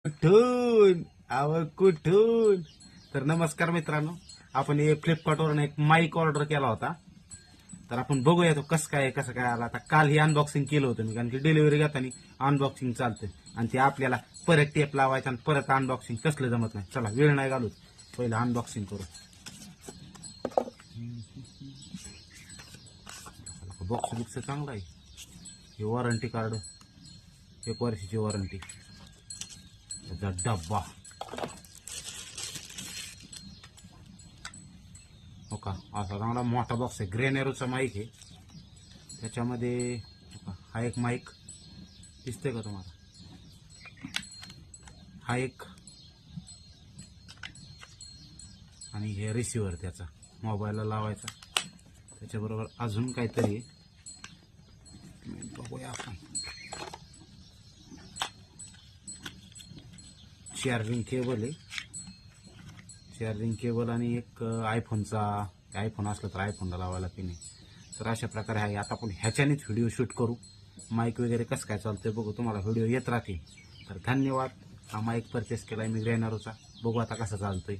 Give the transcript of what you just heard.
कुठून कुठून. तर नमस्कार मित्रांनो, आपण हे फ्लिपकार्टवरून एक माईक ऑर्डर केला होता. तर आपण बघूया तो कसं काय आला. आता काल ही अनबॉक्सिंग केलं होतं मी, कारण की डिलिव्हरी घेताना अनबॉक्सिंग चालतं आणि ते आपल्याला परत टेप लावायचं आणि परत अनबॉक्सिंग कसलं जमत नाही. चला वेळ नाही घालू, पहिलं अनबॉक्सिंग करू. बॉक्स बिक्स चांगला आहे. हे वॉरंटी कार्ड, 1 वर्षाची वॉरंटी. त्याचा डब्बा हो का, असा चांगला मोठा बॉक्स आहे. ग्रेनेरोचा माईक आहे. त्याच्यामध्ये हा एक माईक दिसतोय का तुम्हाला, हा एक, आणि हे रिसिव्हर त्याचा मोबाईलला लावायचा. त्याच्याबरोबर अजून काहीतरी बघूया आपण. चार्जिंग केबल आहे, चार्जिंग केबल आणि एक आयफोनचा, आयफोन असलं तर आयफोनला लावायला पिन आहे. तर अशा प्रकारे आहे. आता आपण ह्याच्यानेच व्हिडिओ शूट करू. माईक वगैरे कसं काय चालतंय बघू, तुम्हाला व्हिडिओ येत राहतील. तर धन्यवाद. हा माईक परचेस केलाय मी ग्रेनरोचा. बघू आता कसा चालतोय.